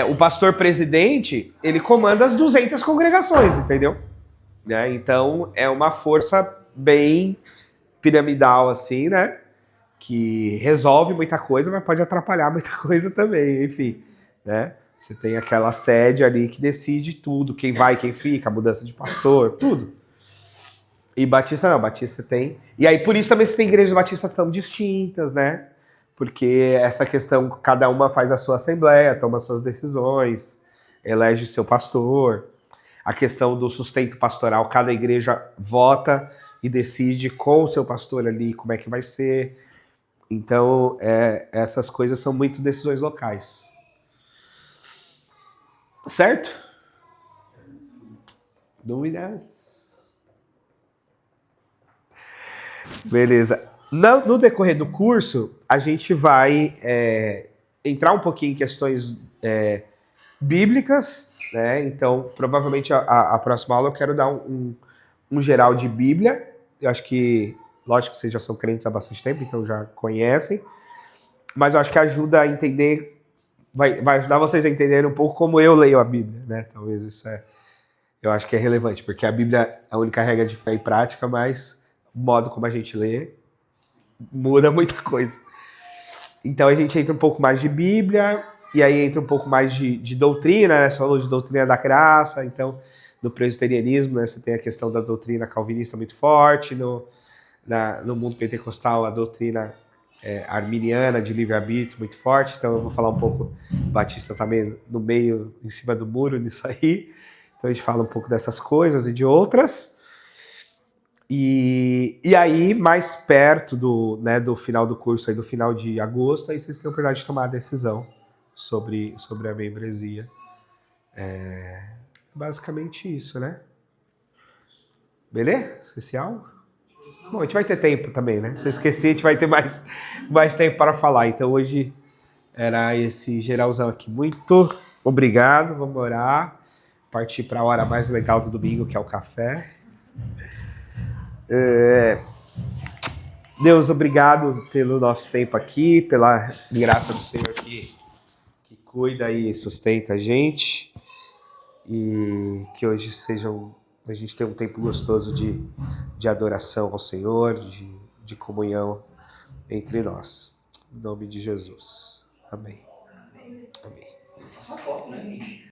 O pastor presidente, ele comanda as 200 congregações, entendeu? Né? Então, é uma força bem piramidal, assim, né? Que resolve muita coisa, mas pode atrapalhar muita coisa também, enfim, né? Você tem aquela sede ali que decide tudo, quem vai, quem fica, a mudança de pastor, tudo. E Batista não, Batista tem... E aí, por isso também você tem igrejas batistas tão distintas, né? Porque essa questão, cada uma faz a sua assembleia, toma suas decisões, elege seu pastor. A questão do sustento pastoral, cada igreja vota e decide com o seu pastor ali como é que vai ser. Então, essas coisas são muito decisões locais. Certo? Dúvidas? Beleza. No decorrer do curso, a gente vai entrar um pouquinho em questões bíblicas, né? Então, provavelmente a próxima aula eu quero dar um geral de Bíblia. Eu acho que, lógico que vocês já são crentes há bastante tempo, então já conhecem. Mas eu acho que ajuda a entender, vai ajudar vocês a entenderem um pouco como eu leio a Bíblia, né? Talvez isso eu acho que é relevante, porque a Bíblia é a única regra de fé e prática, mas o modo como a gente lê muda muita coisa. Então a gente entra um pouco mais de Bíblia, e aí entra um pouco mais de doutrina, né? Você falou de doutrina da graça, então no presbiterianismo, né, você tem a questão da doutrina calvinista muito forte, no mundo pentecostal a doutrina arminiana de livre-arbítrio muito forte, então eu vou falar um pouco, Batista também no meio, em cima do muro nisso aí, então a gente fala um pouco dessas coisas e de outras. E aí, mais perto do final do curso, aí, do final de agosto, aí vocês têm a oportunidade de tomar a decisão sobre a membresia. Basicamente isso, né? Beleza? Especial? Bom, a gente vai ter tempo também, né? Se eu esquecer, a gente vai ter mais tempo para falar. Então hoje era esse geralzão aqui. Muito obrigado, vamos orar. Partir para a hora mais legal do domingo, que é o café. Deus, obrigado pelo nosso tempo aqui, pela graça do Senhor que cuida e sustenta a gente, e que hoje a gente tenha um tempo gostoso de adoração ao Senhor, de comunhão entre nós. Em nome de Jesus. Amém. Amém.
Essa foto, né, gente?